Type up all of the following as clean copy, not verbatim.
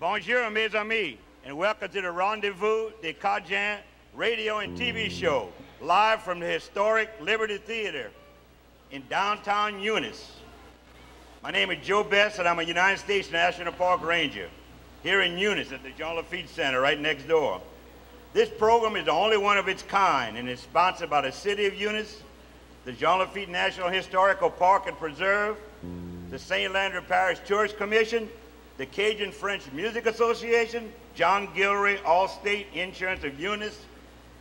Bonjour, mes amis, and welcome to the Rendezvous des Cajuns radio and TV show, live from the historic Liberty Theater in downtown Eunice. My name is Joe Best, and I'm a United States National Park Ranger here in Eunice at the Jean Lafitte Center right next door. This program is the only one of its kind and is sponsored by the City of Eunice, the Jean Lafitte National Historical Park and Preserve, the St. Landry Parish Tourist Commission, the Cajun French Music Association, John Gilroy Allstate Insurance of Eunice,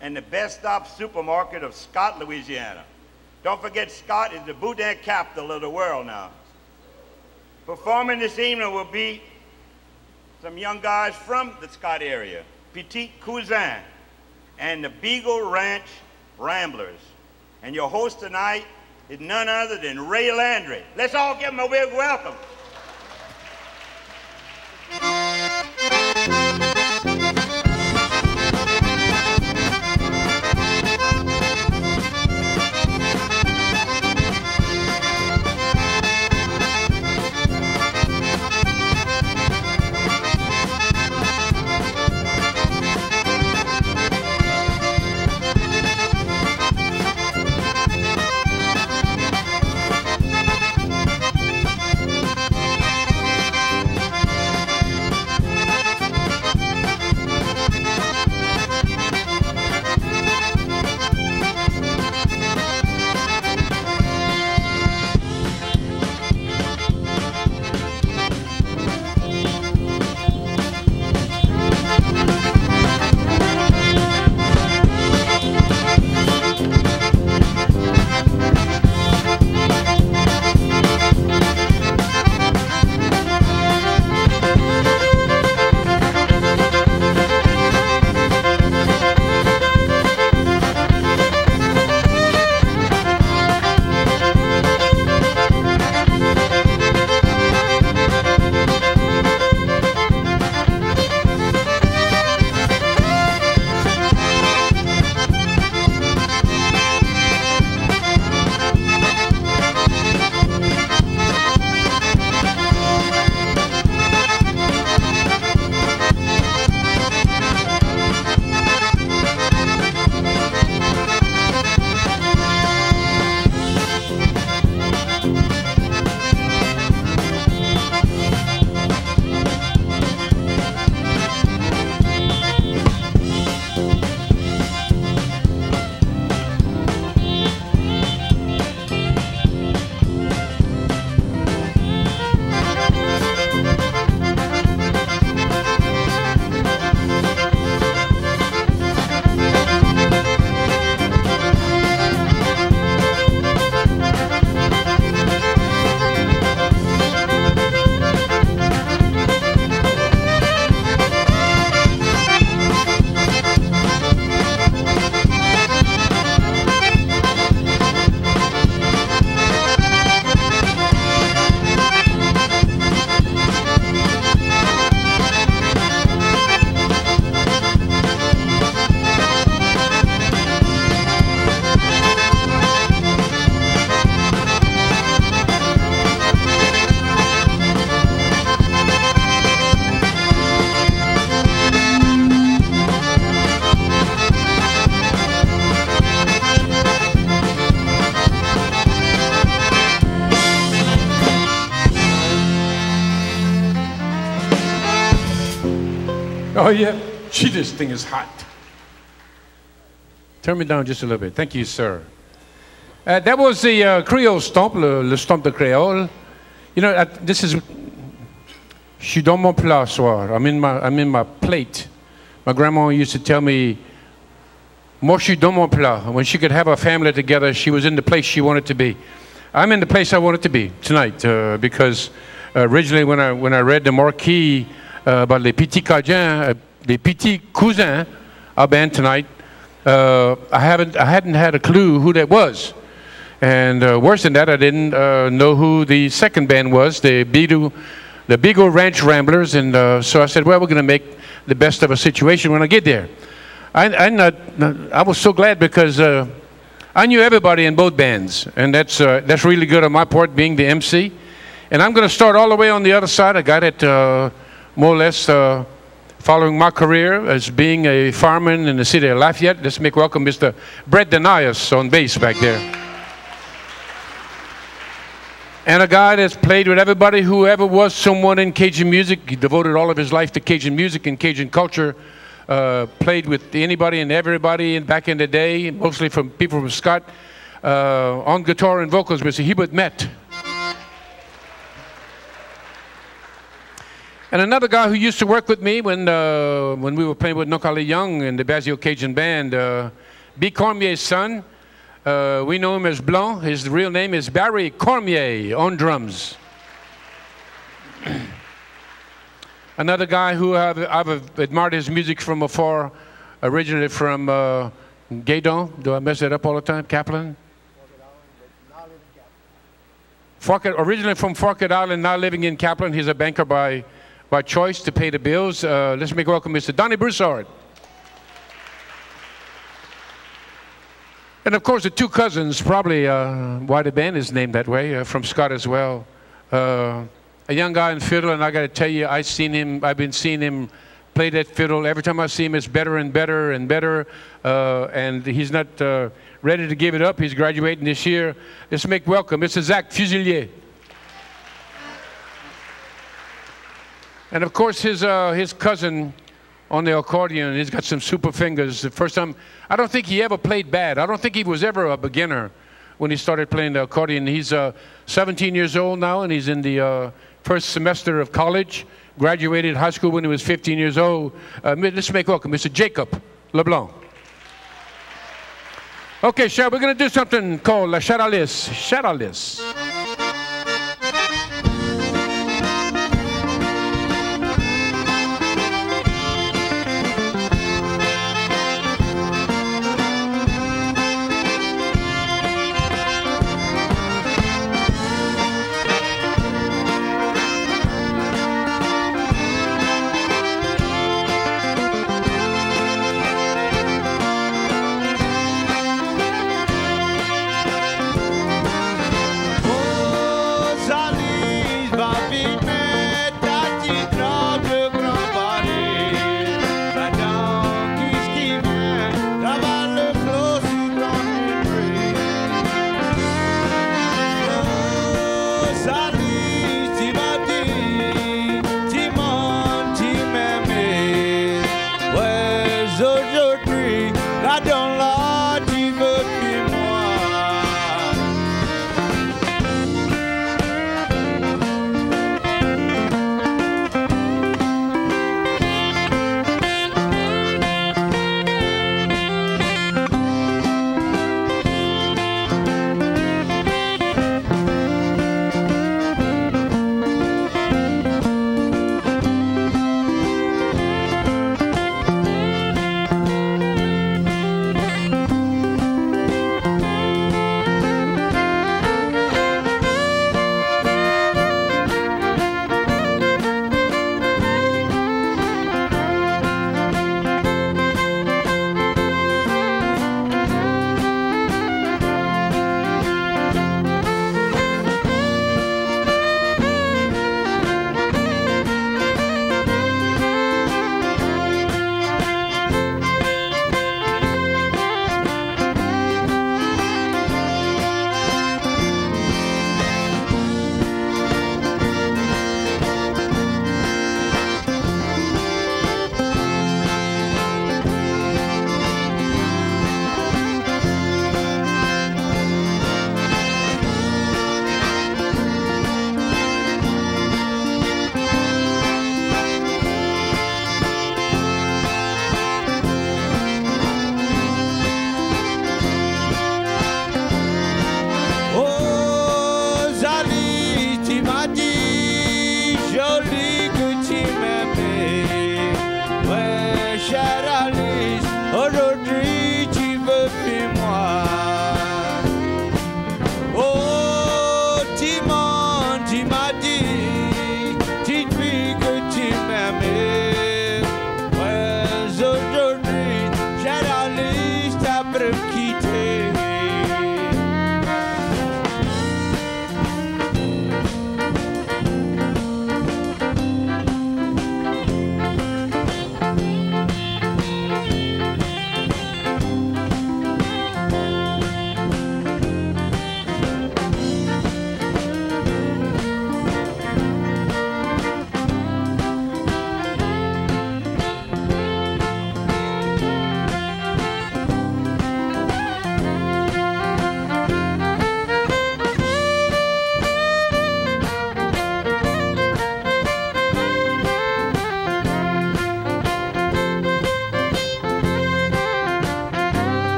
and the Best Stop Supermarket of Scott, Louisiana. Don't forget, Scott is the boudin capital of the world now. Performing this evening will be some young guys from the Scott area, Petite, Couzans, and the Beagle Ranch Ramblers. And your host tonight is none other than Ray Landry. Let's all give him a big welcome. Oh, yeah. Gee, this thing is hot. Turn me down just a little bit. Thank you, sir. That was the Creole stomp, le stomp de Creole. You know, this is... Je suis dans mon plat soir. I'm in my plate. My grandma used to tell me, moi, je suis dans mon plat. When she could have a family together, she was in the place she wanted to be. I'm in the place I wanted to be tonight because originally when I read the marquee about les petits Cajuns, les petits Couzans, our band tonight, I hadn't had a clue who that was. And worse than that, I didn't know who the second band was, the Beagle Ranch Ramblers. And so I said, well, we're going to make the best of a situation when I get there. I was so glad because I knew everybody in both bands, and that's really good on my part, being the MC. And I'm going to start all the way on the other side, a guy that more or less following my career as being a fireman in the city of Lafayette. Let's make welcome Mr. Brett Denias on bass back there. And a guy that's played with everybody who ever was someone in Cajun music. He devoted all of his life to Cajun music and Cajun culture. Played with anybody and everybody back in the day, mostly from people from Scott. On guitar and vocals, Mr. Hubert Met. And another guy who used to work with me when we were playing with Nokali Young in the Basio Cajun Band, B. Cormier's son. We know him as Blanc. His real name is Barry Cormier on drums. Another guy who I've admired his music from afar, originally from Gaydon. Do I mess that up all the time? Kaplan? Originally from Forked Island, now living in Kaplan. He's a banker by choice to pay the bills. Let's make welcome Mr. Donnie Broussard. And of course, the two cousins, probably why the band is named that way, from Scott as well. A young guy in fiddle, and I got to tell you, I've been seeing him play that fiddle. Every time I see him, it's better and better and better. And he's not ready to give it up. He's graduating this year. Let's make welcome Mr. Zach Fusilier. And of course, his cousin on the accordion, he's got some super fingers. The first time, I don't think he ever played bad. I don't think he was ever a beginner when he started playing the accordion. He's 17 years old now, and he's in the first semester of college. Graduated high school when he was 15 years old. Let's make welcome Mr. Jacob LeBlanc. Okay, Cheryl, we're going to do something called La Charalis. Charalis.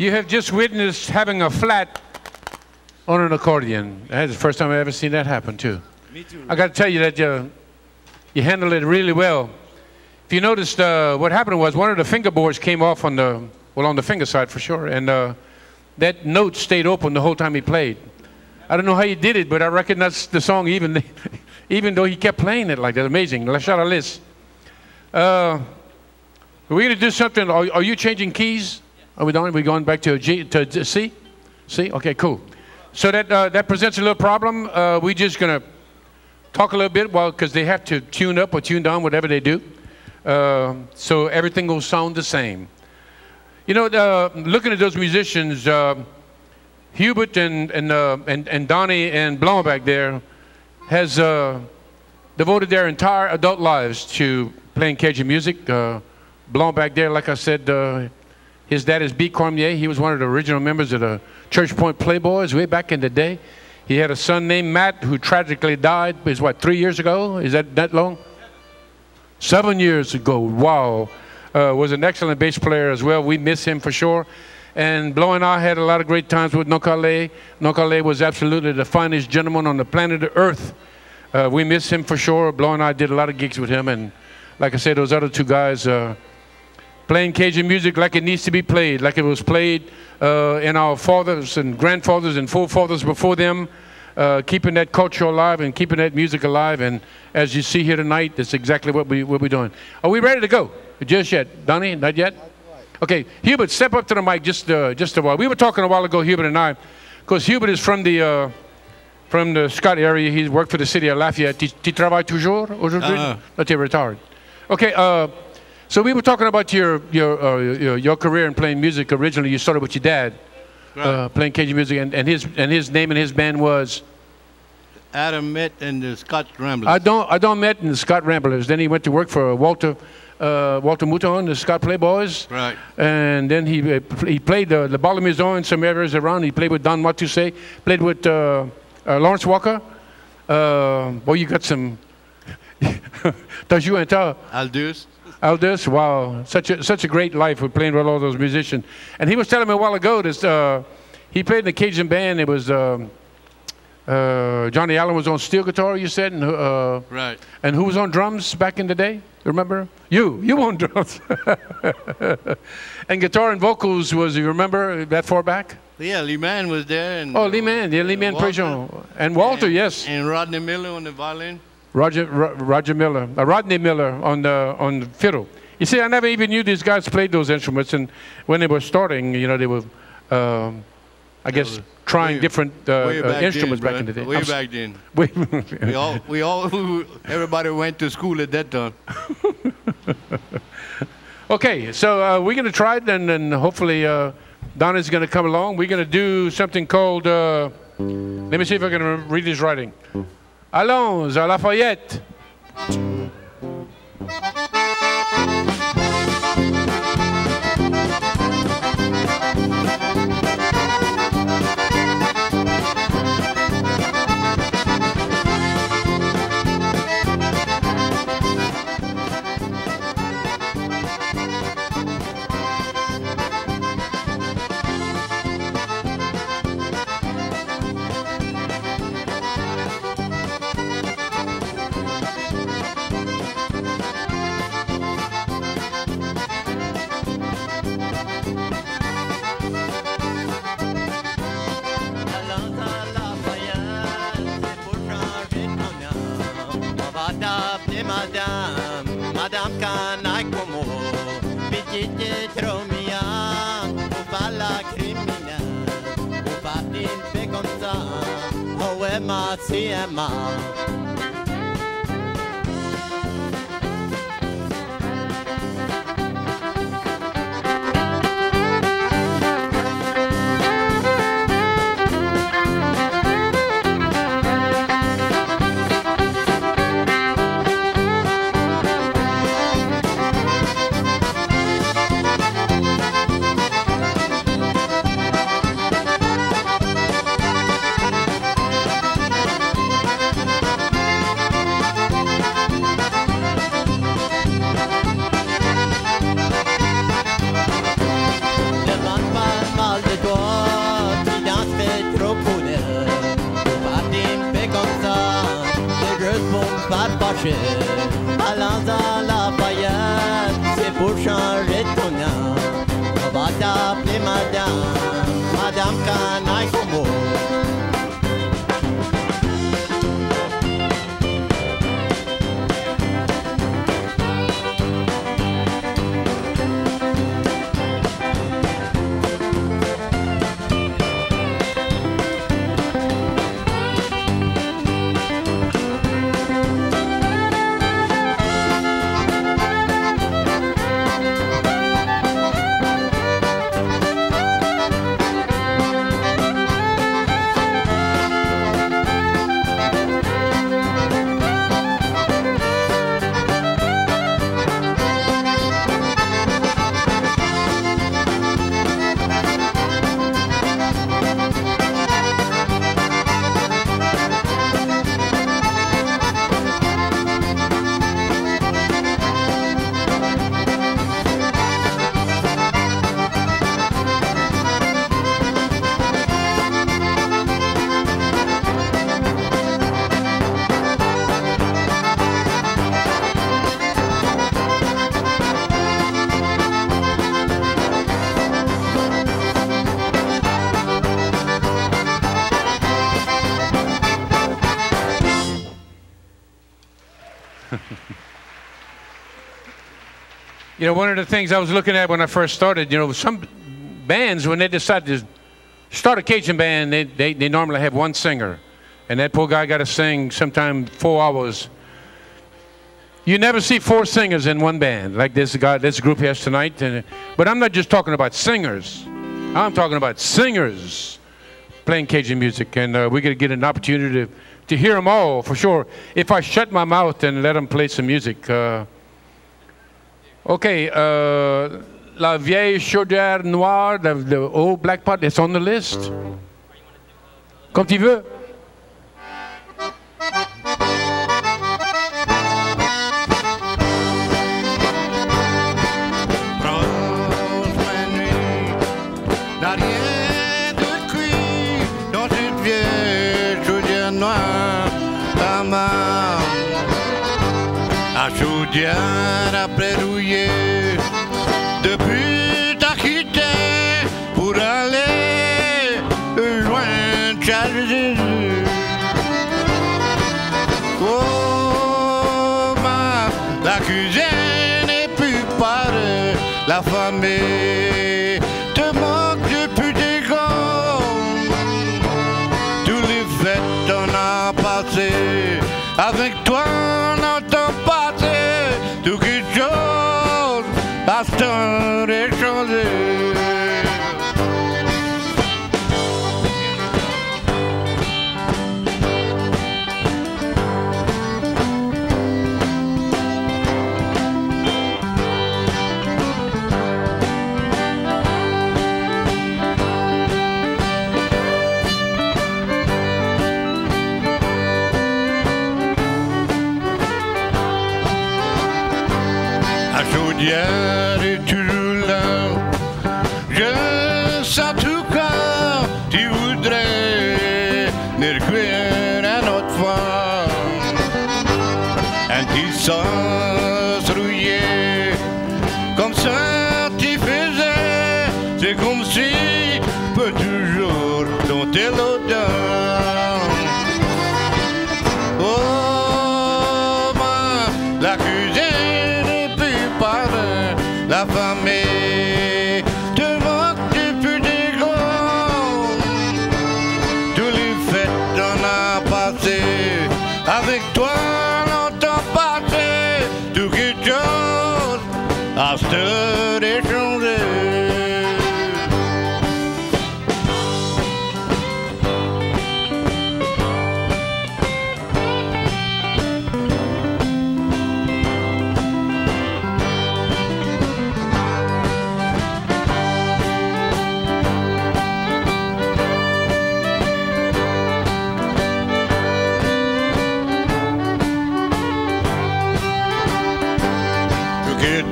you have just witnessed having a flat on an accordion. That's the first time I've ever seen that happen, too. Me too. I got to tell you that you handled it really well. If you noticed, what happened was one of the fingerboards came off on the finger side for sure, and that note stayed open the whole time he played. I don't know how he did it, but I reckon that's the song even though he kept playing it like that. Amazing. La Charlize. We're going to do something. Are you changing keys? Are we done? Are we going back to G to C? C? Okay, cool. So that presents a little problem. We're just going to talk a little bit, because they have to tune up or tune down, whatever they do. So everything will sound the same. You know, looking at those musicians, Hubert and Donnie and Blanc back there has devoted their entire adult lives to playing Cajun music. Blanc back there, like I said, his dad is B. Cormier. He was one of the original members of the Church Point Playboys way back in the day. He had a son named Matt who tragically died, is what, 3 years ago? Is that long? 7 years ago. Wow. Was an excellent bass player as well. We miss him for sure. And Blanc and I had a lot of great times with Nocale. Nocale was absolutely the finest gentleman on the planet Earth. We miss him for sure. Blanc and I did a lot of gigs with him. And like I said, those other two guys playing Cajun music like it needs to be played, like it was played in our fathers and grandfathers and forefathers before them, keeping that culture alive and keeping that music alive. And as you see here tonight, that's exactly what we're doing. Are we ready to go? Just yet? Donnie, not yet? Okay, Hubert, step up to the mic just a while. We were talking a while ago, Hubert and I, because Hubert is from the Scott area. He's worked for the city of Lafayette. Tu travailles toujours aujourd'hui? No, tu es retard. Okay, so we were talking about your career in playing music. Originally, you started with your dad, right, playing Cajun music, and his name and his band was Adam met in the Scott Ramblers. I don't met in the Scott Ramblers. Then he went to work for Walter Mouton, the Scott Playboys. Right. And then he played the Ball Maison in some areas around. He played with Don Matusse, played with Lawrence Walker. Boy, you got some. T'as joué un tas. Aldous, wow, such a great life with playing with all those musicians. And he was telling me a while ago that he played in the Cajun band. It was Johnny Allen was on steel guitar, you said, and right. And who was on drums back in the day? Remember? You on drums. And guitar and vocals was, you remember that far back? Yeah, Lee Mann was there. And, Lee Mann, Prejean. And Walter, yes. And Rodney Miller on the violin. Roger Miller, Rodney Miller on the fiddle. You see, I never even knew these guys played those instruments, and when they were starting, you know, they were, I guess, trying different instruments back in the day. Way back then. we all, everybody went to school at that time. Okay, so we're going to try it, and then hopefully Donna's going to come along. We're going to do something called, let me see if I can read his writing. Allons à Lafayette. Madame Canacomo, Petite Tromia, Uvala Crimina, Uvatin Peconza, Oema Siema. fâché. Allons à la paillette, c'est pour changer ton nom. On va t'appeler madame, madame Canaille Como. You know, one of the things I was looking at when I first started, you know, some bands, when they decide to start a Cajun band, they normally have one singer. And that poor guy got to sing sometime 4 hours. You never see 4 singers in one band like this group has tonight. But I'm not just talking about singers. I'm talking about singers playing Cajun music. And we're going to get an opportunity to hear them all, for sure, if I shut my mouth and let them play some music. Okay, La Vieille Chaudière Noire, the old black pot, it's on the list. Comme tu veux. Chaudière après rouillé, depuis t'as quitté pour aller loin de Jésus. Oh, la cuisine est plus parée, la famille te manque depuis des gommes. Tous les fêtes on a passé, avec toi on entend passer. Tout quelque chose, à ce temps est changé. Chaudière est toujours là. Je sens tout quand tu voudrais me recueillir à notre femme. Un petit sens rouillé, comme ça tu faisais. C'est comme si tu peux toujours dompter l'odeur. Oh, la cuisine. La famille te manque depuis des grands. Tous les fêtes on a passé, avec toi longtemps passé. Tout quelque chose à se déchanger.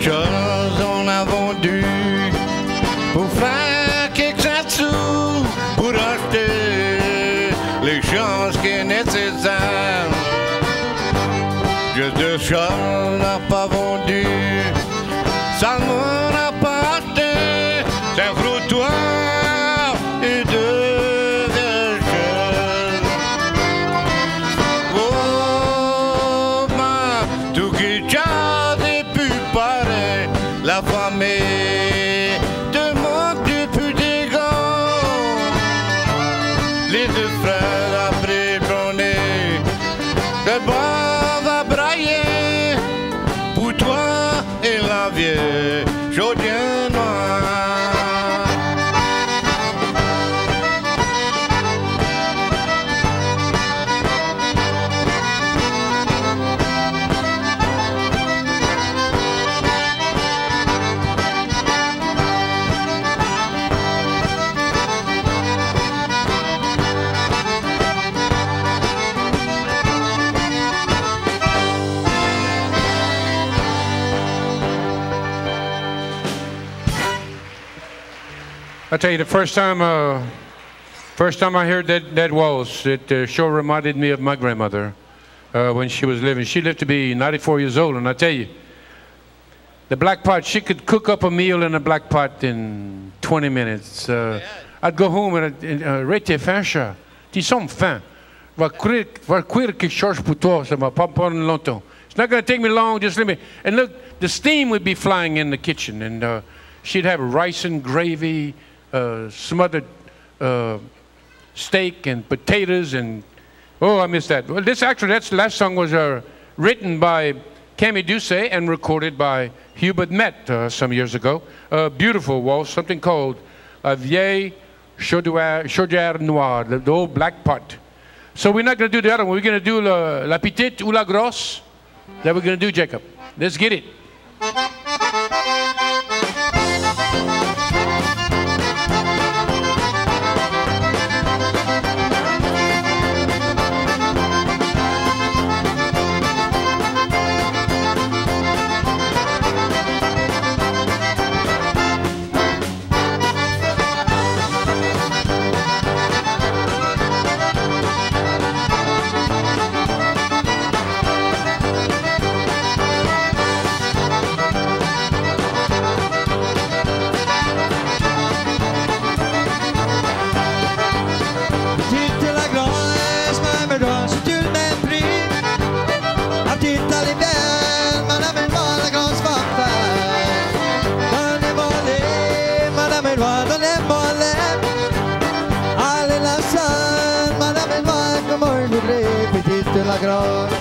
Chose on a vendu pour faire quelques sous, pour acheter les chances qui est nécessaire. Je pièce de chat n'a pas vendu, Salmon n'a pas acheté, c'est un frottoir et deux échelles. Oh, ma, tout qui t'a des plus pareil, la famille te manque depuis des gants. Les deux frères après brûler, le bas va brailler pour toi et la vieille chaudière noire. I tell you, the first time I heard that waltz, it sure reminded me of my grandmother when she was living. She lived to be 94 years old, and I tell you, the black pot, she could cook up a meal in a black pot in 20 minutes. I'd go home and rete fascia, ti som faim, va cuire quelque chose pour toi, ça va pas prendre longtemps. It's not going to take me long, just let me. And look, the steam would be flying in the kitchen, and she'd have rice and gravy, smothered steak and potatoes, and oh, I miss that. Well, that last song was written by Camille Doucet and recorded by Hubert Met some years ago. A beautiful waltz, something called La Vieille Chaudière Noire, the old black pot. So we're not going to do the other one. We're going to do La Petite ou La Grosse. That we're going to do, Jacob. Let's get it. Petite la grosse.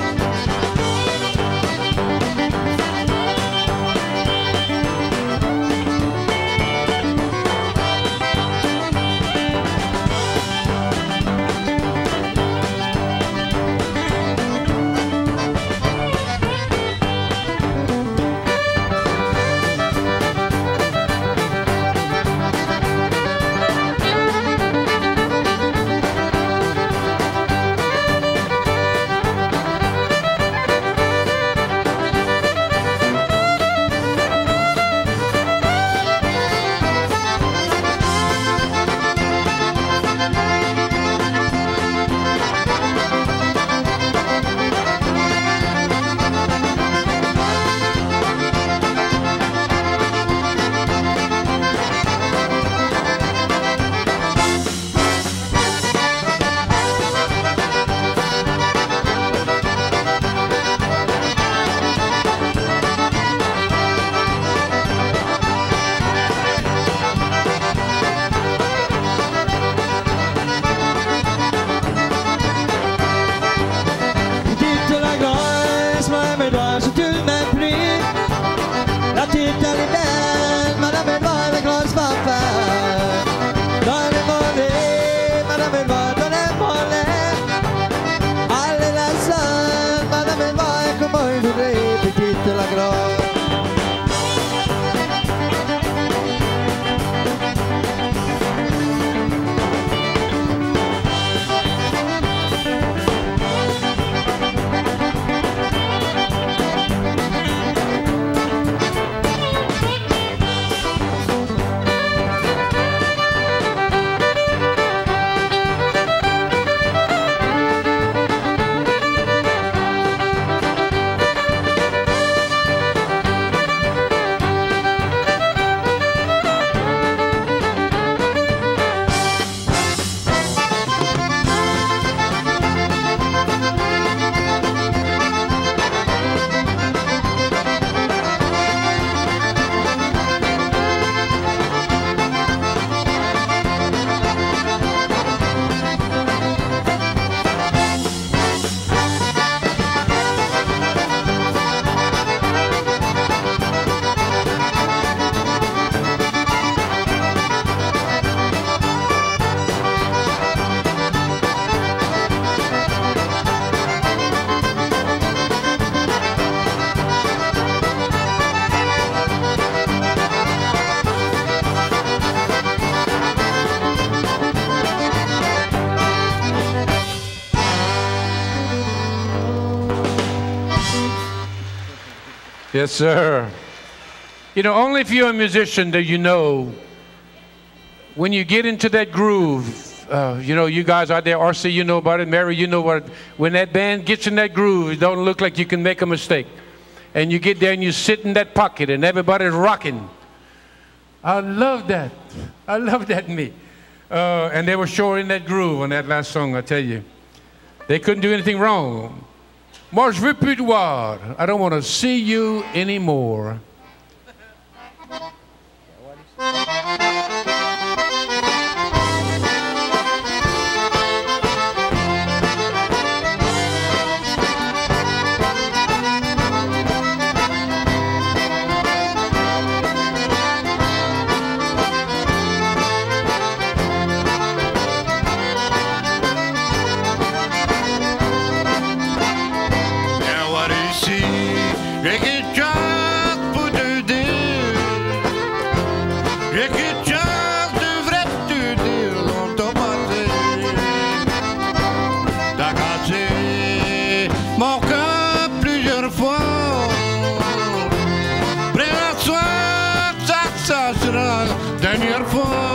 Yes, sir. You know, only if you're a musician do you know when you get into that groove. You know, you guys out there, RC, you know about it. Mary, you know what. When that band gets in that groove, it don't look like you can make a mistake. And you get there and you sit in that pocket and everybody's rocking. I love that. I love that in me. And they were sure in that groove on that last song, I tell you. They couldn't do anything wrong. Moi, je veux plus te voir. I don't want to see you anymore. Dernière fois.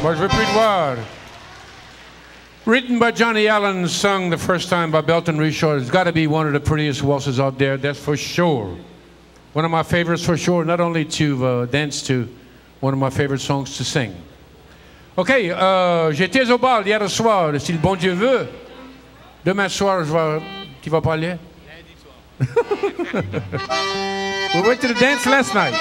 Moi, je veux plus te voir. Written by Johnny Allen, sung the first time by Belton Richard. It's got to be one of the prettiest waltzes out there, that's for sure. One of my favorites for sure, not only to dance to, one of my favorite songs to sing. OK, j'étais au bar hier soir, si le bon Dieu veut. Demain soir, tu vas pas aller? Lundi soir. We went to the dance last night.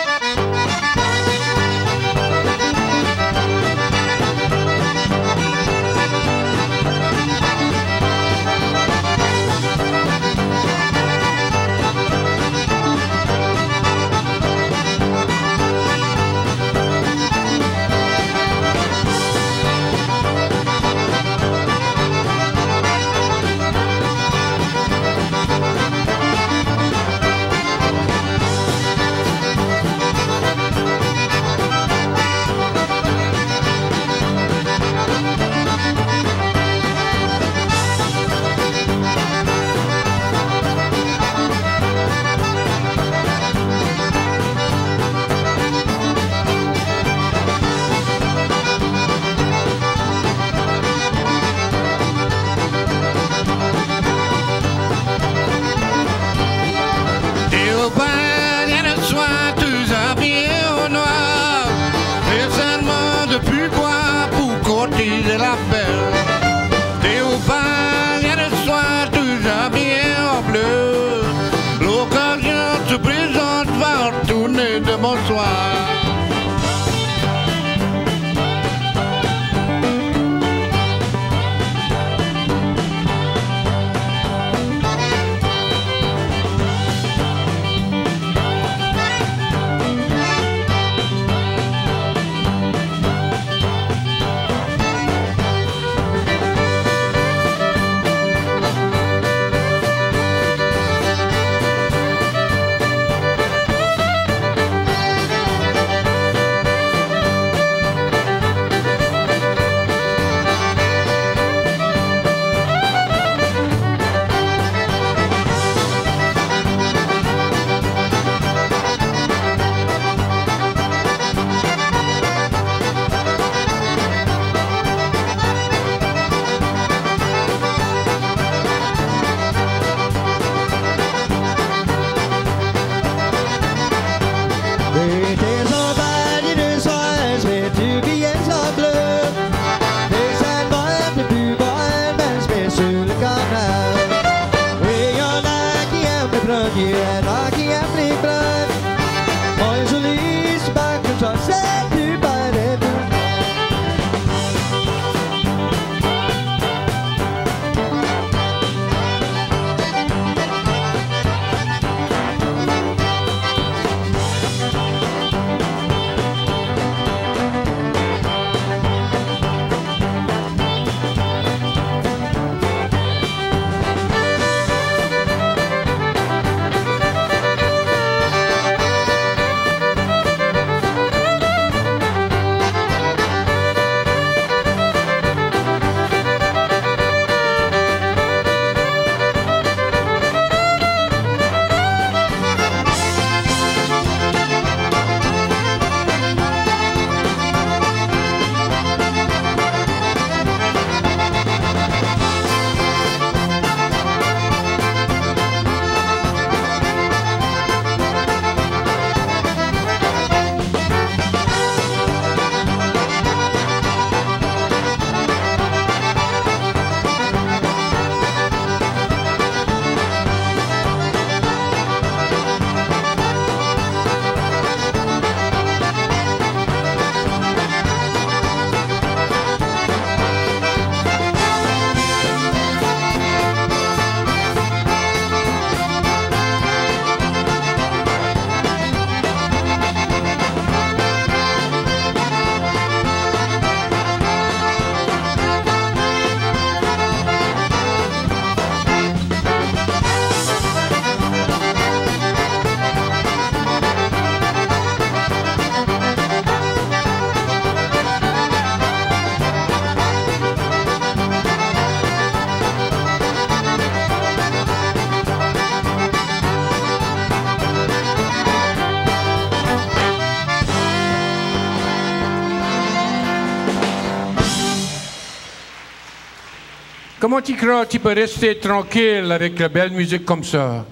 Comment tu crois que tu peux rester tranquille avec la belle musique comme ça?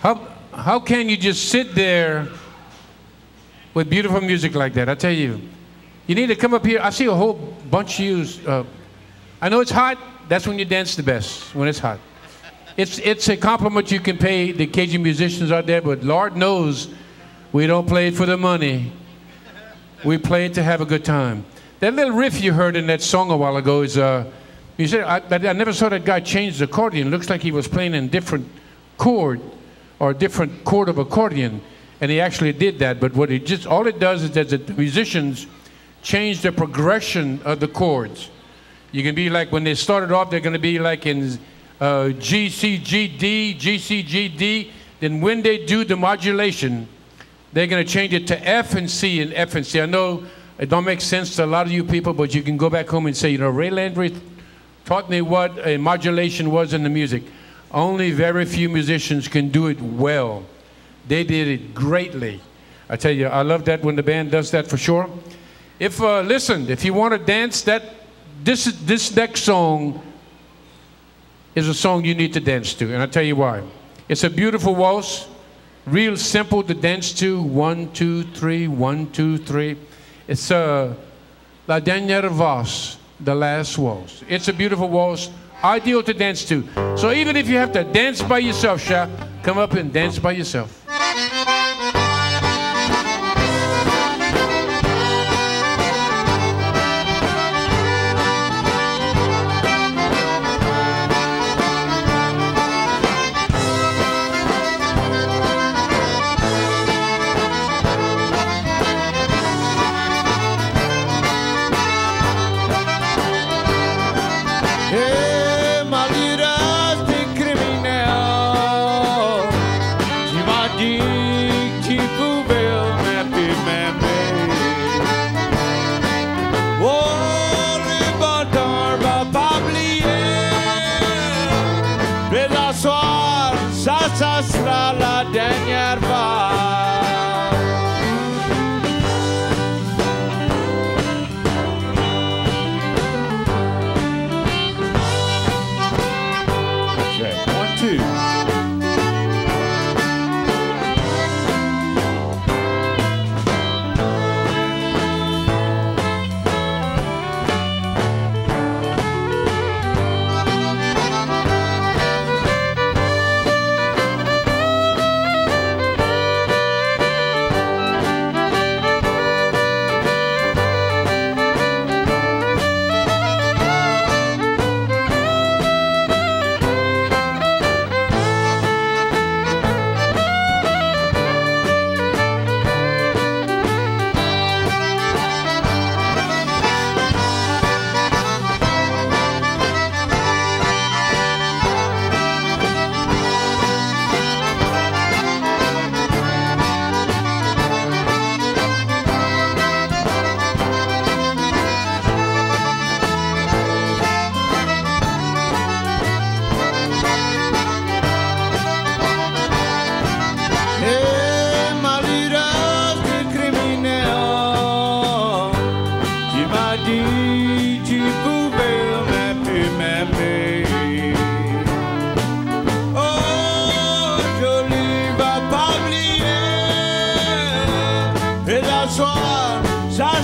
How can you just sit there with beautiful music like that? I tell you, You need to come up here. I see a whole bunch of you. I know it's hot. That's when you dance the best, when it's hot. It's a compliment you can pay the Cajun musicians out there, but Lord knows we don't play it for the money. We play it to have a good time. That little riff you heard in that song a while ago is, you said, I never saw that guy change the accordion. It looks like he was playing in different chord or a different chord of accordion, and he actually did that. But what it just, all it does is that the musicians change the progression of the chords. You can be like, when they started off, they're going to be like in G, C, G, D, G, C, G, D. Then when they do the modulation, they're going to change it to F and C and F and C. I know it don't make sense to a lot of you people, but you can go back home and say, you know, Ray Landry taught me what a modulation was in the music. Only very few musicians can do it well. They did it greatly. I tell you, I love that when the band does that for sure. If, listen, if you want to dance, this next song is a song you need to dance to, and I'll tell you why. It's a beautiful waltz, real simple to dance to. 1, 2, 3, 1, 2, 3. It's La Dernière Valse, the last waltz. It's a beautiful waltz, ideal to dance to. So even if you have to dance by yourself, Sha, come up and dance by yourself. Ça sera la dernière fois. Check. 1, 2.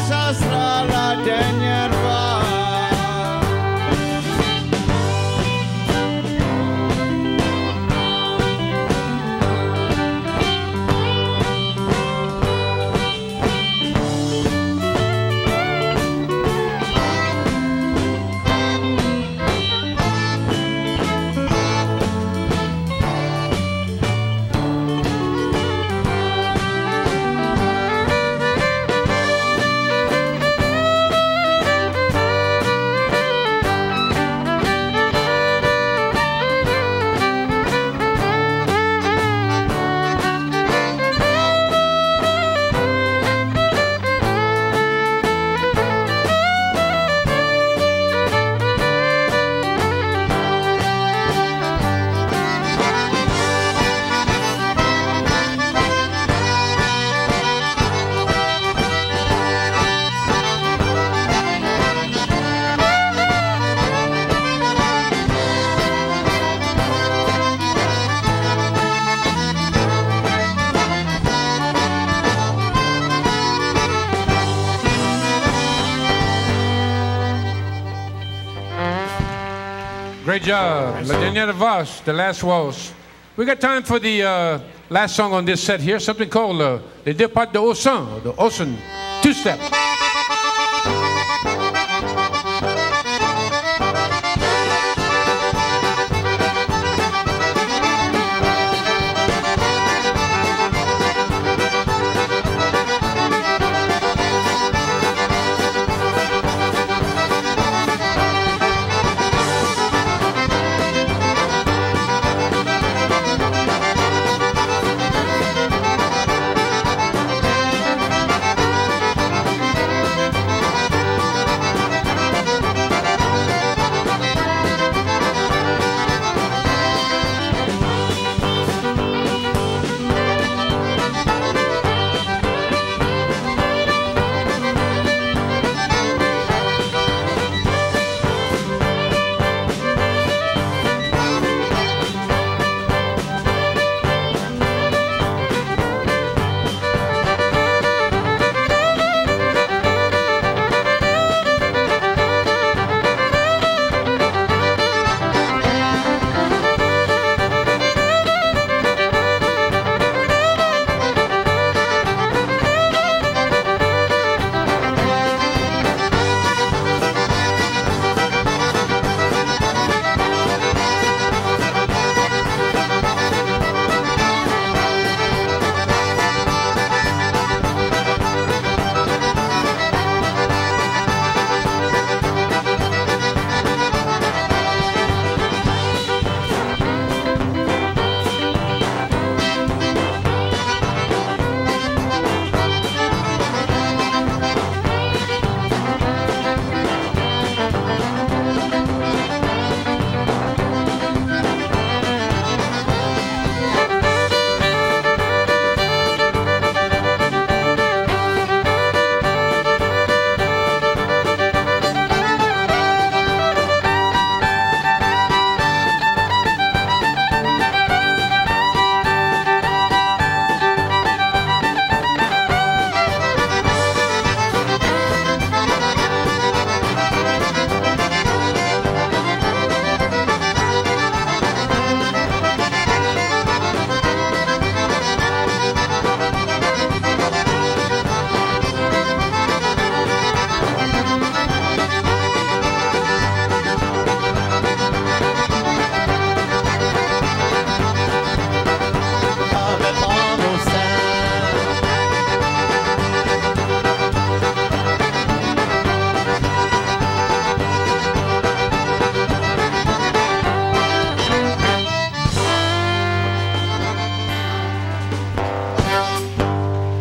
Ça sera la dernière fois. Great job. La dernière valse, the last waltz. We got time for the last song on this set here, something called Le Départ de Haussan, the Haussan two-step.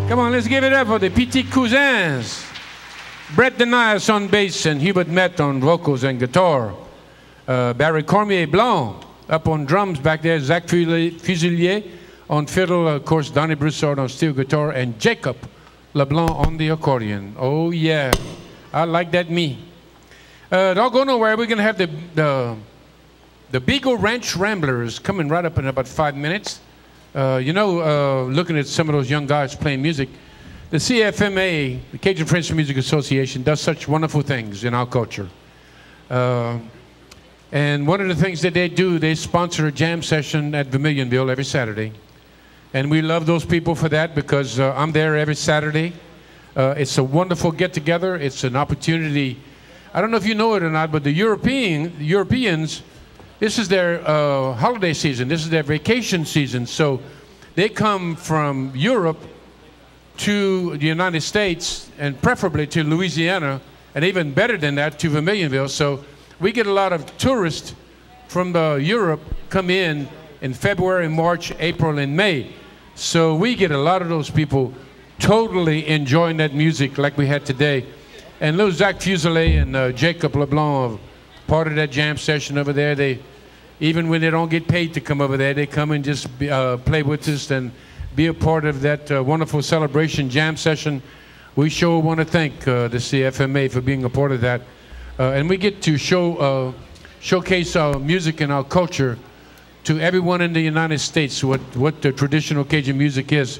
Come on, let's give it up for the Petite Couzans. Brett Denias on bass and Hubert Met on vocals and guitar. Barry Cormier Blanc up on drums back there. Zach Fusilier on fiddle. Of course, Donnie Broussard on steel guitar. And Jacob LeBlanc on the accordion. Oh, yeah. I like that me. Don't go nowhere. We're going to have the Beagle Ranch Ramblers coming right up in about 5 minutes. Looking at some of those young guys playing music, the CFMA, the Cajun French Music Association, does such wonderful things in our culture. And one of the things that they do, they sponsor a jam session at Vermilionville every Saturday. And we love those people for that because I'm there every Saturday. It's a wonderful get-together. It's an opportunity. I don't know if you know it or not, but the Europeans, this is their holiday season. This is their vacation season. So they come from Europe to the United States and preferably to Louisiana, and even better than that, to Vermilionville. So we get a lot of tourists from Europe come in February, March, April, and May. So we get a lot of those people totally enjoying that music like we had today. And little Zach Fusilier and Jacob LeBlanc are part of that jam session over there. They, even when they don't get paid to come over there, they come and just play with us and be a part of that wonderful celebration jam session. We sure want to thank the CFMA for being a part of that. And we get to showcase our music and our culture to everyone in the United States, what the traditional Cajun music is.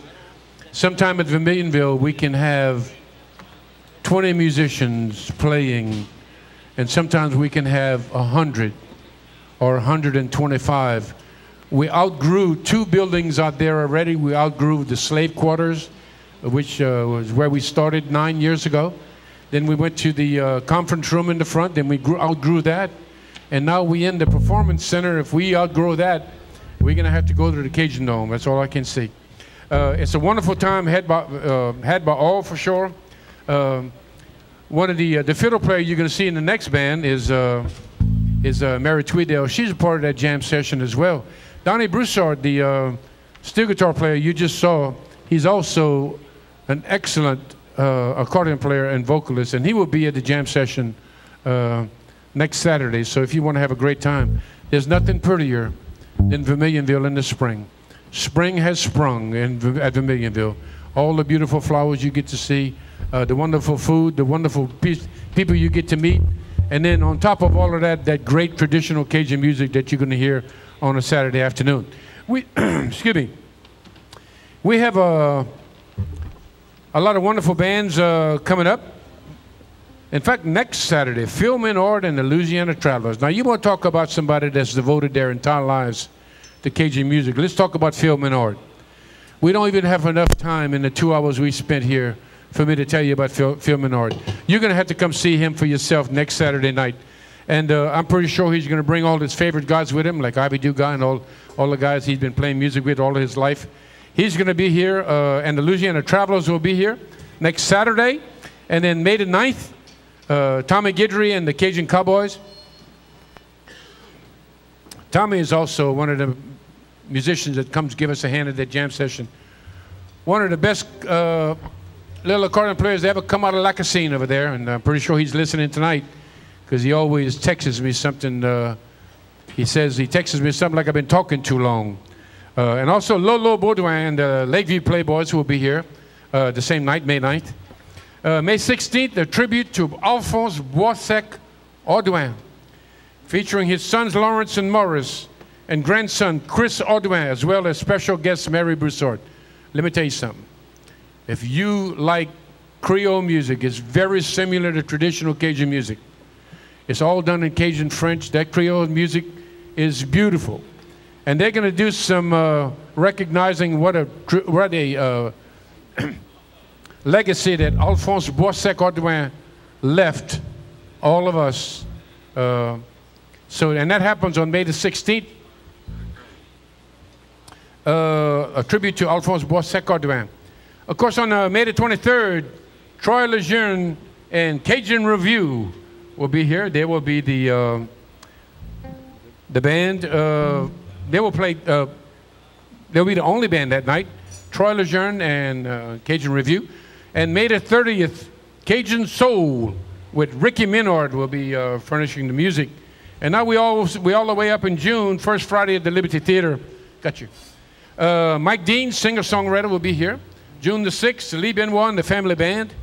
Sometime at Vermilionville, we can have 20 musicians playing, and sometimes we can have 100 or 125. We outgrew 2 buildings out there already. We outgrew the slave quarters, which was where we started 9 years ago. Then we went to the conference room in the front. Then we outgrew that. And now we in the performance center. If we outgrow that, we're going to have to go to the Cajun Dome. That's all I can say. It's a wonderful time had by all for sure. One of the fiddle player you're going to see in the next band is Mary Tweedale. She's a part of that jam session as well. Donnie Broussard, the steel guitar player you just saw, he's also an excellent accordion player and vocalist, and he will be at the jam session next Saturday. So if you want to have a great time, there's nothing prettier than Vermilionville in the spring. Spring has sprung at Vermilionville. All the beautiful flowers you get to see, the wonderful food, the wonderful people you get to meet, and then on top of all of that, that great traditional Cajun music that you're going to hear on a Saturday afternoon. We, excuse me, we have a lot of wonderful bands coming up. In fact, next Saturday, Phil Minard and the Louisiana Travelers. Now, you want to talk about somebody that's devoted their entire lives to Cajun music. Let's talk about Phil Minard. We don't even have enough time in the 2 hours we spent here for me to tell you about Phil Minard. You're going to have to come see him for yourself next Saturday night. And I'm pretty sure he's going to bring all his favorite guys with him, like Ivy Dugas and all the guys he's been playing music with all of his life. He's going to be here, and the Louisiana Travelers will be here next Saturday. And then May the 9th, Tommy Guidry and the Cajun Cowboys. Tommy is also one of the musicians that comes give us a hand at that jam session. One of the best little accordion players that ever come out of Lacassine over there, and I'm pretty sure he's listening tonight because he always texts me something. He says he texts me something like I've been talking too long. And also Lolo Baudouin and the Lakeview Playboys will be here the same night, May 9th. May 16th, a tribute to Alphonse Boissec Audouin, featuring his sons Lawrence and Morris and grandson Chris Audouin, as well as special guest Mary Broussard. Let me tell you something. If you like Creole music, it's very similar to traditional Cajun music. It's all done in Cajun French. That Creole music is beautiful. And they're going to do some recognizing what a legacy that Alphonse Boissec Audouin left all of us. And that happens on May the 16th. A tribute to Alphonse Boissec Audouin. Of course, on May the 23rd, Troy Lejeune and Cajun Review will be here. They will be the band. They will play. They'll be the only band that night. Troy Lejeune and Cajun Review. And May the 30th, Cajun Soul with Ricky Minard will be furnishing the music. And now we all the way up in June, first Friday at the Liberty Theater. Got you. Mike Dean, singer-songwriter, will be here. June the 6th, Lee Benoit and the Family Band.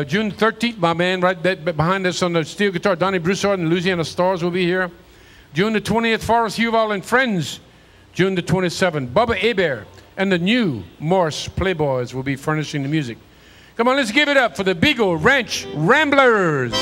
June 13th, my man right behind us on the steel guitar, Donnie Broussard and the Louisiana Stars will be here. June the 20th, Forrest Huval and Friends. June the 27th, Bubba Hebert and the new Morse Playboys will be furnishing the music. Come on, let's give it up for the Beagle Ranch Ramblers.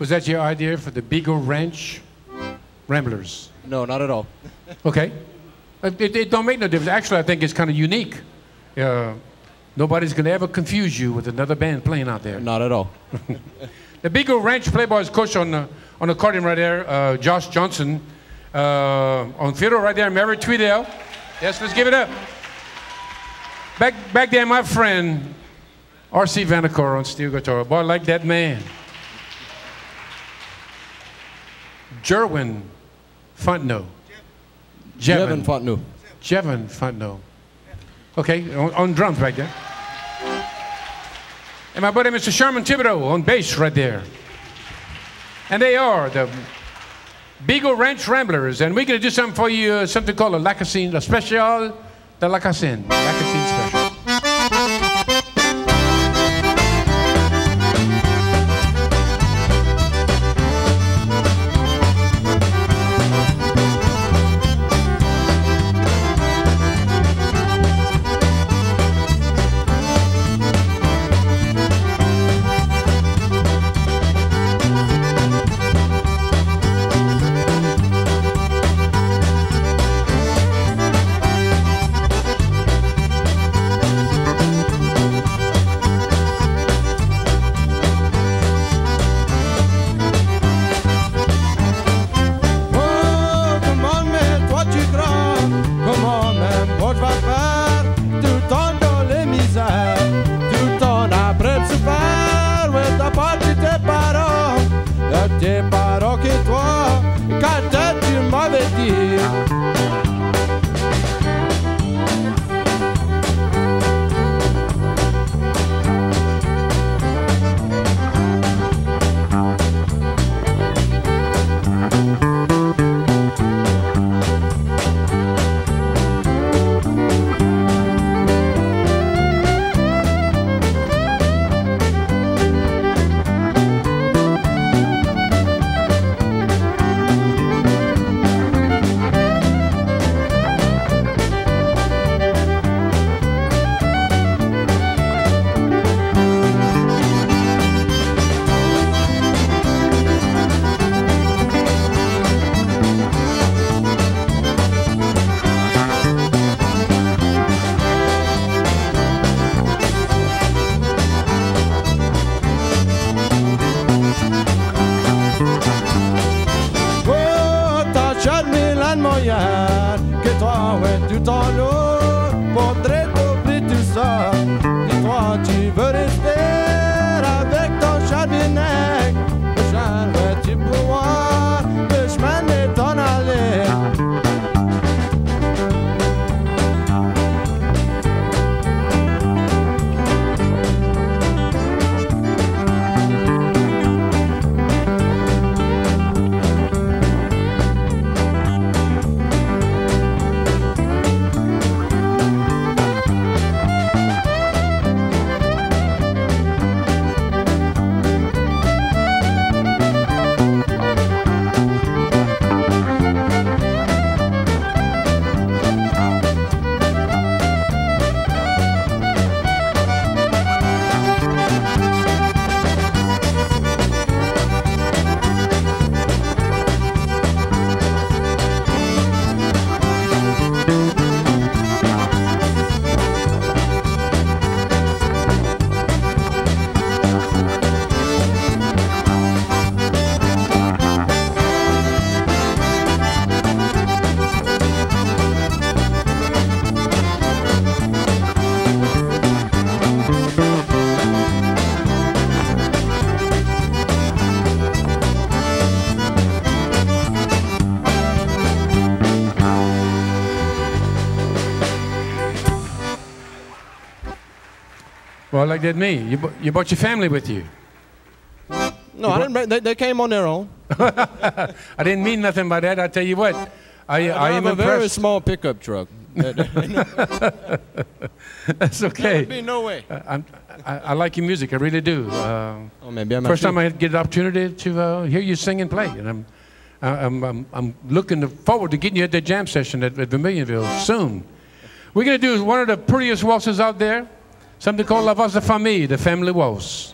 Was that your idea for the Beagle Ranch Ramblers? No, not at all. Okay. It don't make no difference. Actually, I think it's kind of unique. Nobody's going to ever confuse you with another band playing out there. Not at all. The Beagle Ranch Playboys coach on the accordion right there, Josh Johnson. On fiddle right there, Mary Tweedale. Yes, let's give it up. Back there, my friend, R.C. Vanacore on steel guitar. Boy, I like that man. Jerwin Fontenot. Jevin Fontenot. Jevin Fontenot. Okay, on drums right there. And my buddy, Mr. Sherman Thibodeau, on bass right there. And they are the Beagle Ranch Ramblers. And we're going to do something for you, something called a Lacassine, a special de Lacassine. Lacassine special. Well, like that me. You brought your family with you. No, I didn't. They came on their own. I didn't mean nothing by that. I tell you what, I am have a very impressed. small pickup truck. That's okay. There'd be no way. I like your music. I really do. Oh, maybe I'm First time I get the opportunity to hear you sing and play, and I'm looking forward to getting you at the jam session at Vermilionville soon. We're going to do one of the prettiest waltzes out there, something called La Valse de Famille, the family waltz.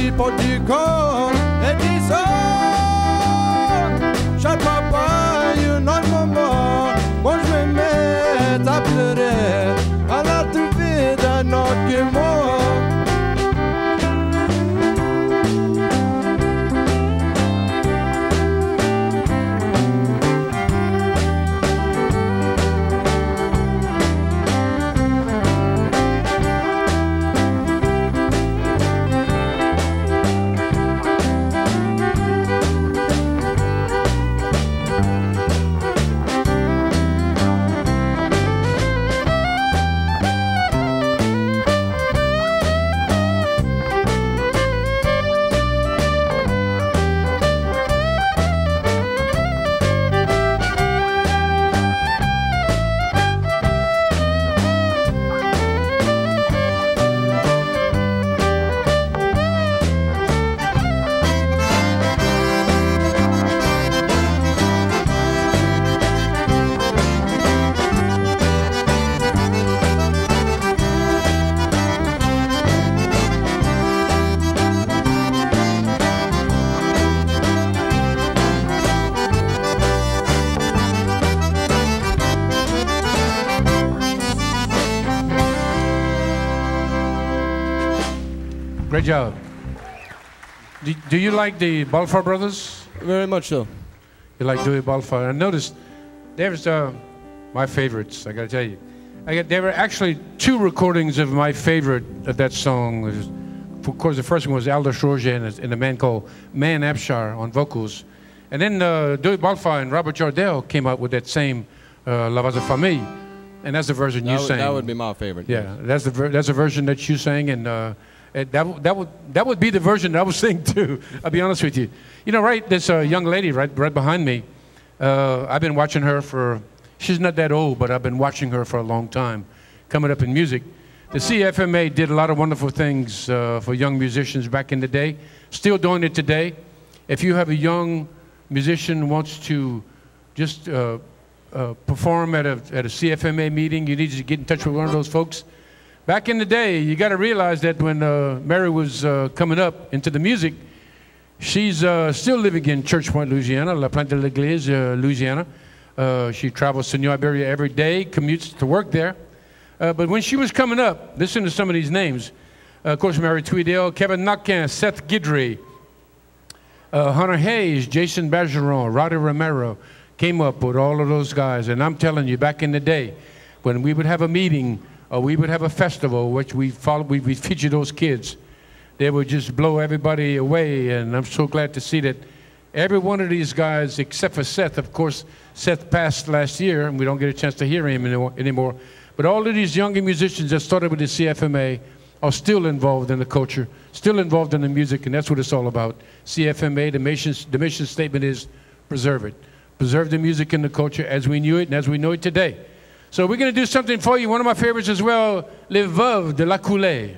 petit pot du corps et disons, cher papa, un autre moment, moi je vais mettre à pleurer à la trouver d'un autre mot. Great job. Do you like the Balfour brothers? Very much so. You like Dewey Balfour? I noticed there's my favorites, I gotta tell you. There were actually two recordings of my favorite of that song. Of course, the first one was Aldous Roger and a man called Man Abshire on vocals. And then Dewey Balfour and Robert Jardell came out with that same La Vase Famille. And that's the version you sang. That would be my favorite. Yeah, that's the version that you sang, and that would be the version that I would sing too. I'll be honest with you. You know, right? This young lady right behind me. I've been watching her for. She's not that old, but I've been watching her for a long time, coming up in music. The CFMA did a lot of wonderful things for young musicians back in the day. Still doing it today. If you have a young musician who wants to just perform at a CFMA meeting, you need to get in touch with one of those folks. Back in the day, you got to realize that when Mary was coming up into the music, she's still living in Church Point, Louisiana, La Plante de l'Église, Louisiana. She travels to New Iberia every day, commutes to work there. But when she was coming up, listen to some of these names. Of course, Mary Tweedale, Kevin Naquin, Seth Guidry, Hunter Hayes, Jason Bergeron, Roddy Romero, came up with all of those guys. And I'm telling you, back in the day, when we would have a meeting or we would have a festival, which we feature those kids, they would just blow everybody away. And I'm so glad to see that every one of these guys, except for Seth, of course, Seth passed last year, and we don't get a chance to hear him anymore. But all of these younger musicians that started with the CFMA are still involved in the culture, still involved in the music, and that's what it's all about. CFMA, the mission statement is preserve it. Preserve the music and the culture as we knew it and as we know it today. So we're going to do something for you. One of my favorites as well, Les Veuves de la Coulée.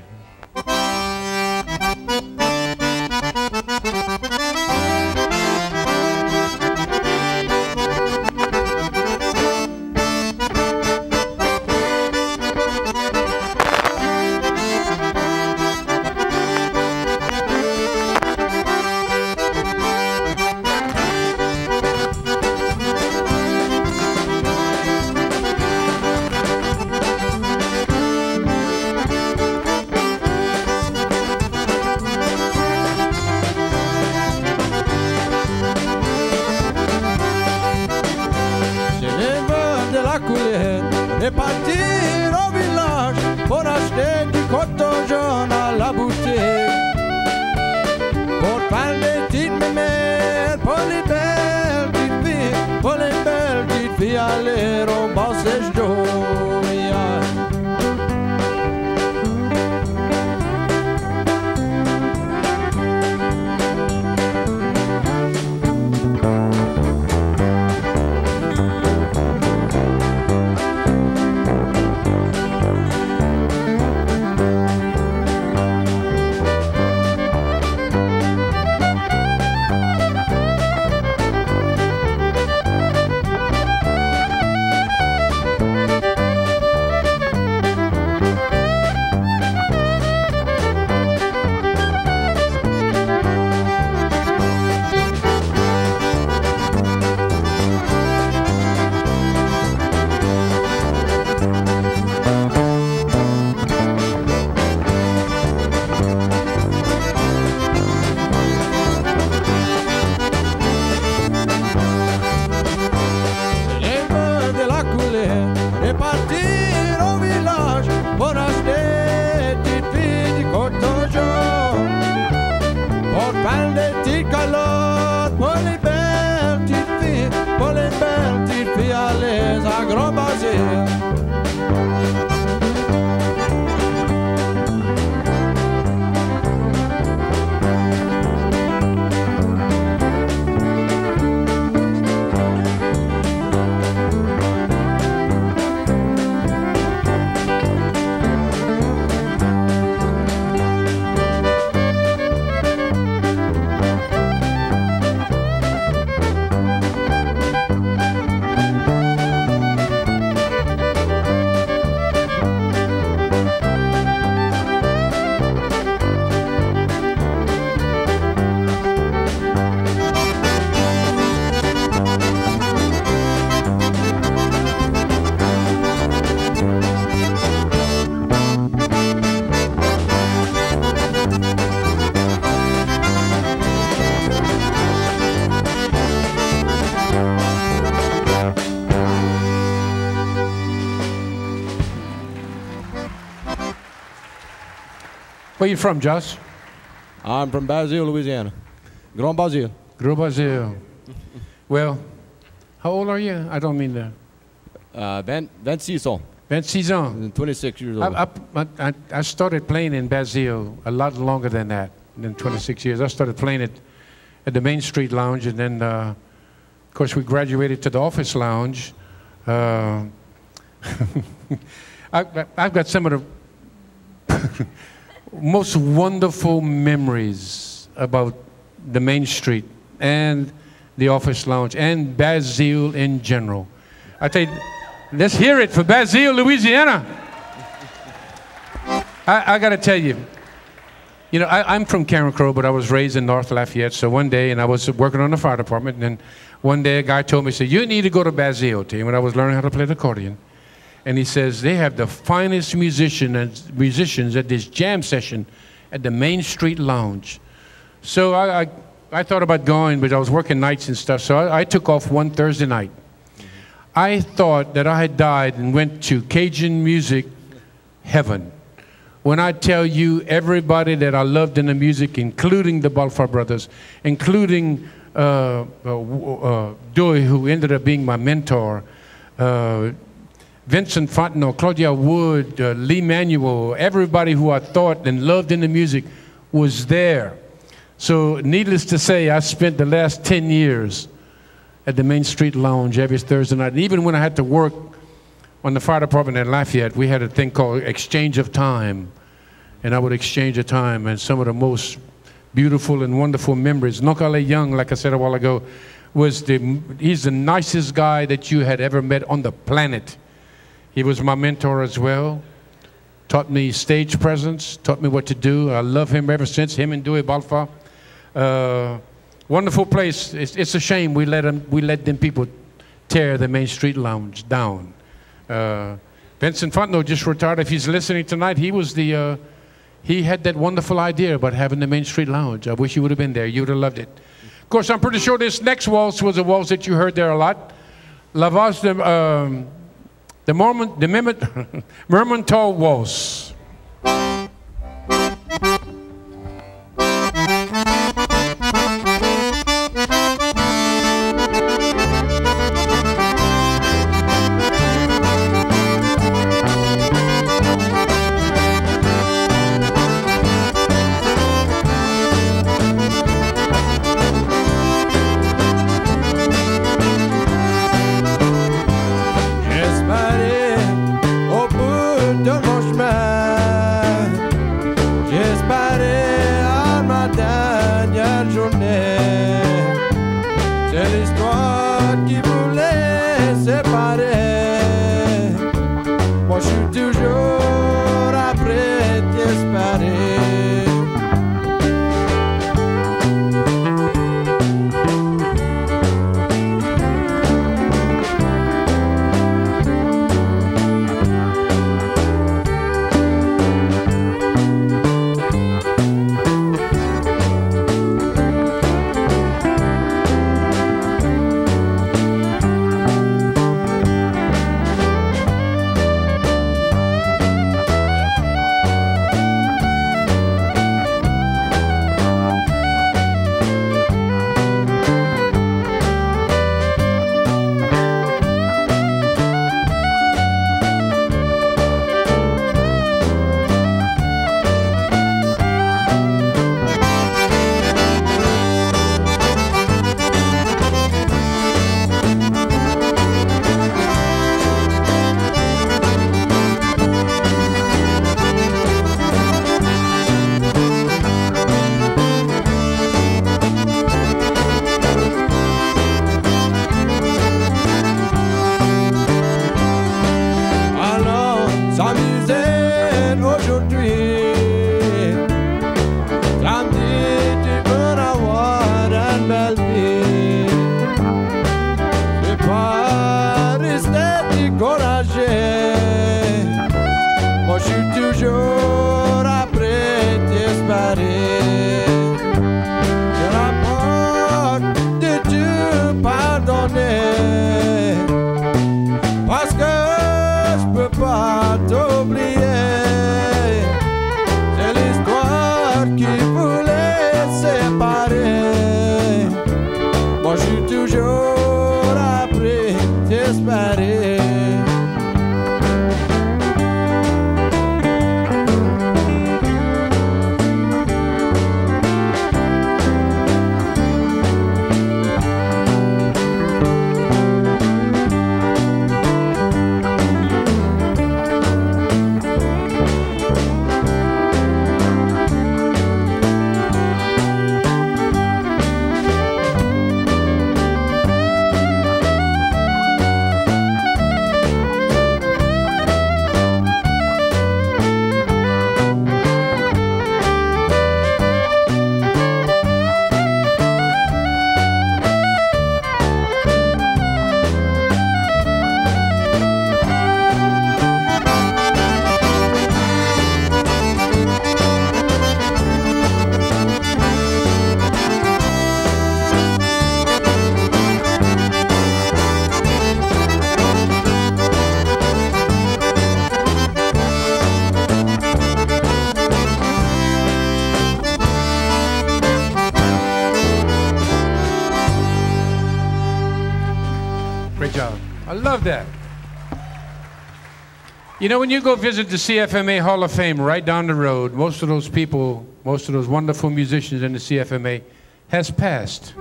parle des petites calottes pour les belles petites filles, pour les belles petites filles à l'aise à Grand Basile. Where you from, Josh? I'm from Basile, Louisiana. Grand Basile. Gros Basile. Well, how old are you? I don't mean to. 26 ans. 26 ans. 26 years old. I started playing in Basile a lot longer than that, than 26 years. I started playing it at the Main Street Lounge, and then, of course, we graduated to the Office Lounge. I've got some of the most wonderful memories about the Main Street and the Office Lounge and Basile in general. I tell you, let's hear it for Basile, Louisiana. I got to tell you, you know, I'm from Carencro, but I was raised in North Lafayette. So one day, and I was working on the fire department, and one day a guy told me, he said, you need to go to Basile team. And I was learning how to play the accordion. And he says, they have the finest musicians at this jam session at the Main Street Lounge. So I thought about going, but I was working nights and stuff. So I took off one Thursday night. I thought that I had died and went to Cajun music heaven. When I tell you everybody that I loved in the music, including the Balfour Brothers, including Dewey, who ended up being my mentor, Vincent Fontenot, Claudia Wood, Lee Manuel, everybody who I thought and loved in the music was there. So needless to say, I spent the last 10 years at the Main Street Lounge every Thursday night. And even when I had to work on the fire department at Lafayette, we had a thing called exchange of time. And I would exchange a time, and some of the most beautiful and wonderful memories. Nokale Young, like I said a while ago, he's the nicest guy that you had ever met on the planet. He was my mentor as well, taught me stage presence, taught me what to do. I love him ever since, him and Dewey Balfour. Wonderful place. It's a shame we let them people tear the Main Street Lounge down. Vincent Fontenot just retired. If he's listening tonight, he had that wonderful idea about having the Main Street Lounge. I wish you would have been there. You would have loved it. Of course, I'm pretty sure this next waltz was a waltz that you heard there a lot. La Valse the Mermental Waltz. love that. You know, when you go visit the CFMA Hall of Fame right down the road, most of those people, most of those wonderful musicians in the CFMA has passed,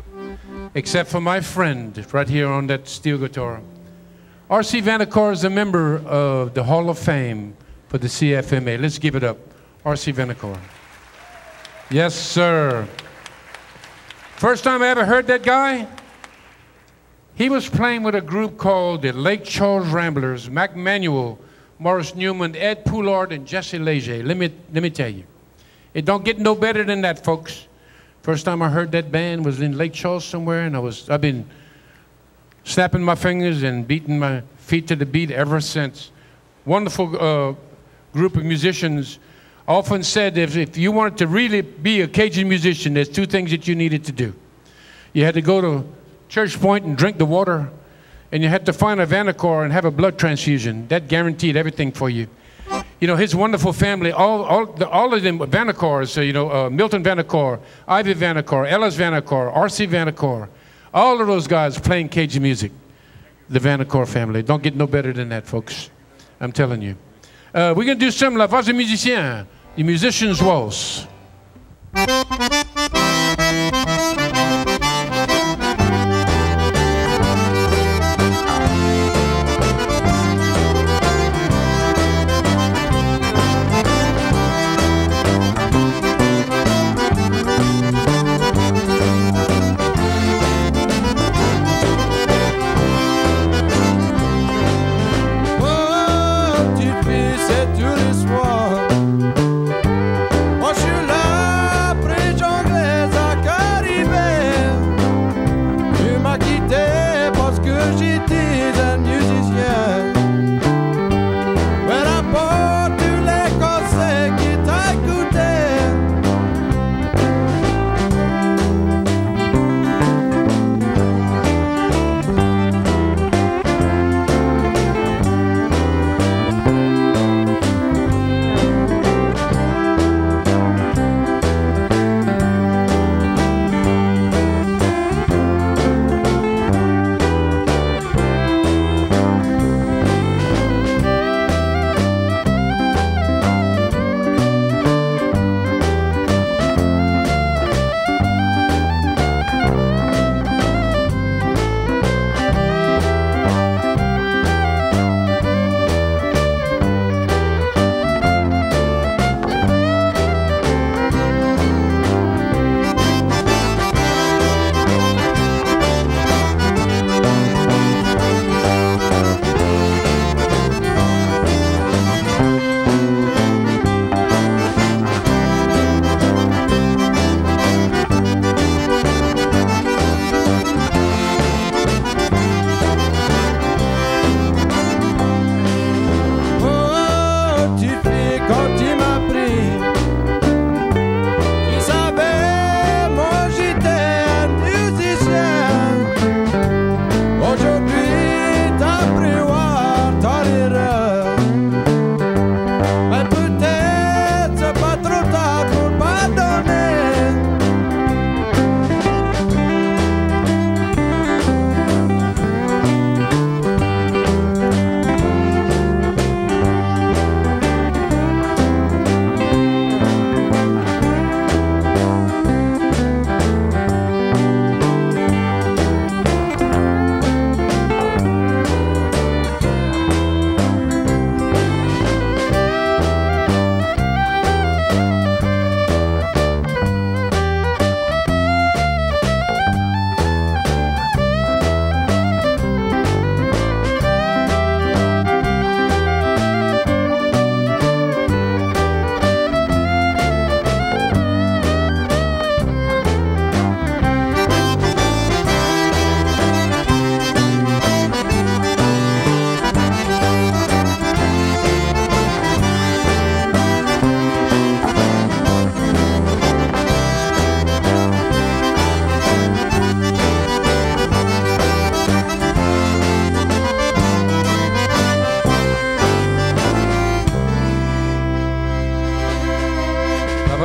except for my friend right here on that steel guitar. R.C. Vanacore is a member of the Hall of Fame for the CFMA. Let's give it up. R.C. Vanacore. Yes, sir. First time I ever heard that guy, he was playing with a group called the Lake Charles Ramblers, Mac Manuel, Morris Newman, Ed Poulard, and Jesse Leger. Let me tell you, it don't get no better than that, folks. First time I heard that band was in Lake Charles somewhere, and I've been snapping my fingers and beating my feet to the beat ever since. Wonderful group of musicians. Often said if you wanted to really be a Cajun musician, there's two things that you needed to do. You had to go to Church Point and drink the water, and you had to find a Vanacore and have a blood transfusion. That guaranteed everything for you. You know, his wonderful family, all of them Vanacores, Milton Vanacore, Ivy Vanacore, Ellis Vanacore, R.C. Vanacore, all of those guys playing Cajun music. The Vanacore family. Don't get no better than that, folks. I'm telling you. We're going to do some La Voix des Musiciens, the Musicians' Waltz.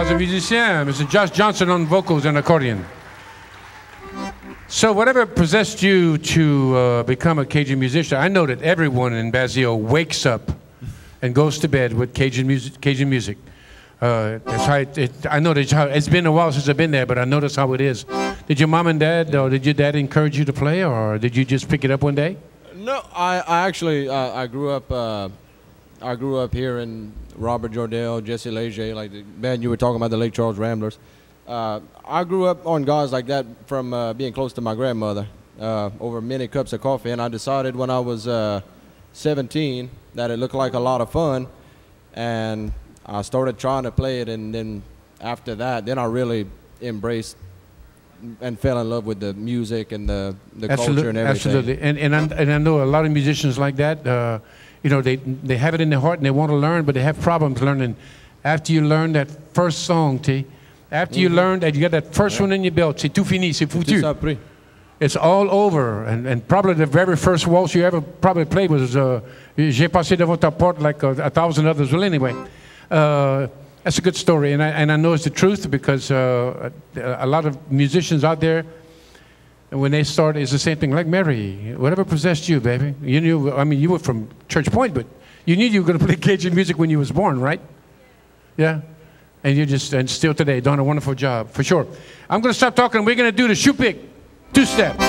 was a musician, Mr. Josh Johnson on vocals and accordion. So whatever possessed you to become a Cajun musician, I know that everyone in Basio wakes up and goes to bed with Cajun music. That's how I know that's how, it's been a while since I've been there, but I know that's how it is. Did your mom and dad, or did your dad encourage you to play, or did you just pick it up one day? No, I actually I grew up here in Robert Jordell, Jesse Leger, like the band you were talking about, the Lake Charles Ramblers. I grew up on guys like that from being close to my grandmother over many cups of coffee, and I decided when I was 17 that it looked like a lot of fun, and I started trying to play it, and then after that, then I really embraced and fell in love with the music and the culture and everything. Absolutely, and I know a lot of musicians like that. You know, they have it in their heart and they want to learn, but they have problems learning. After you learn that first song, T, after you learn that you got that first one in your belt, c'est tout fini, c'est foutu. It's all over, and probably the very first waltz you ever probably played was J'ai passé devant ta porte like 1,000 others. Well, anyway, that's a good story, and I know it's the truth because a lot of musicians out there, when they start, it's the same thing. Like Mary, whatever possessed you, baby. You knew. I mean, you were from Church Point, but you knew you were going to play Cajun music when you was born, right? Yeah. And you just, and still today, done a wonderful job, for sure. I'm going to stop talking. We're going to do the shoe pick, two-step.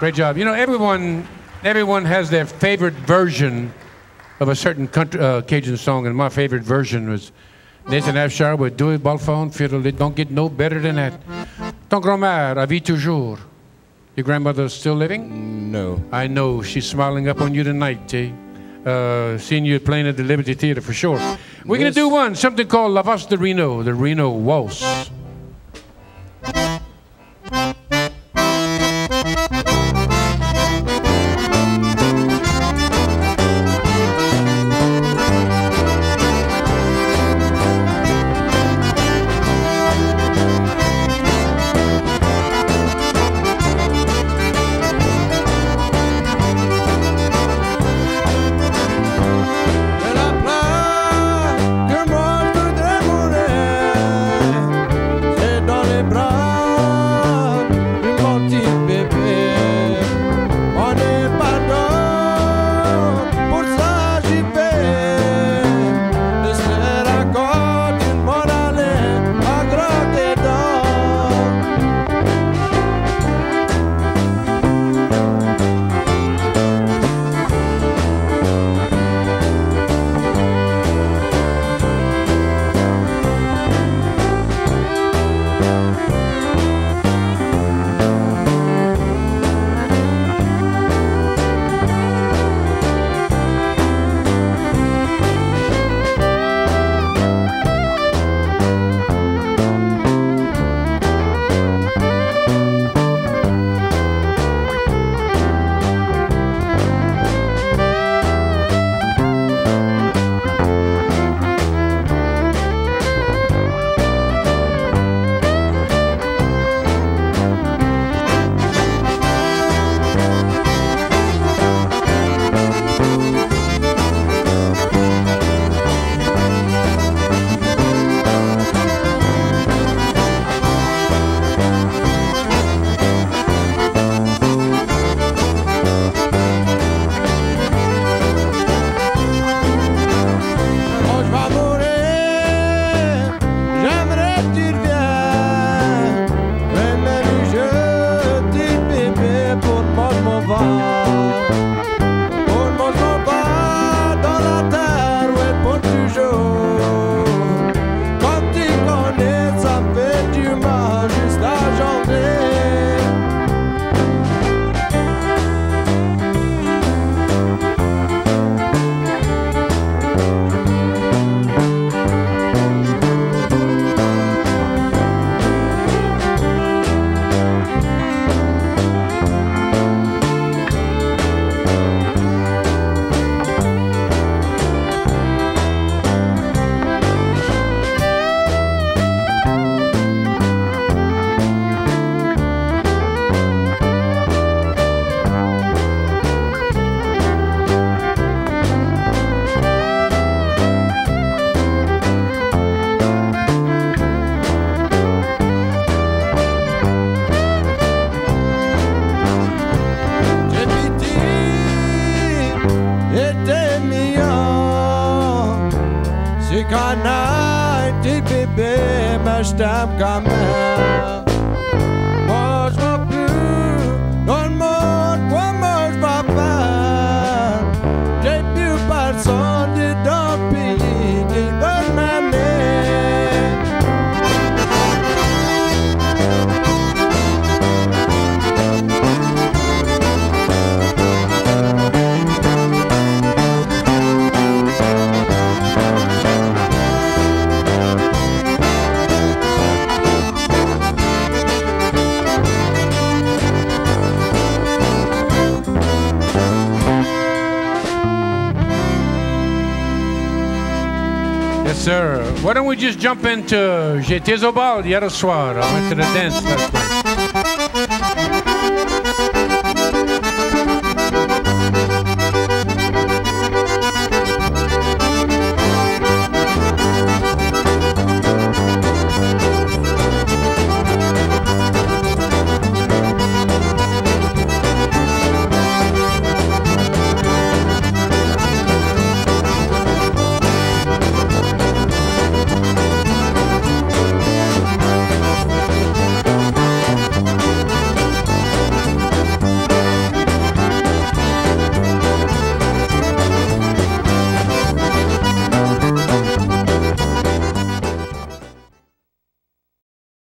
Great job. You know, everyone has their favorite version of a certain country, Cajun song, and my favorite version was Nathan Afshar with Do It Balfon Fiddle. It don't get no better than that. Ton grand-mère a vie toujours. Your grandmother's still living? No. I know. She's smiling up on you tonight, T. Seeing you playing at the Liberty Theater for sure. We're going to do something called La Valse de Reno, the Reno Waltz. je t'aime quand même. Moi je vois plus dans le monde, moi je vois pas. J'ai plus personne dans le pays qui veut m'aimer. Yes, sir. Why don't we just jump into J'étais au bal hier soir. I went to the dance that way.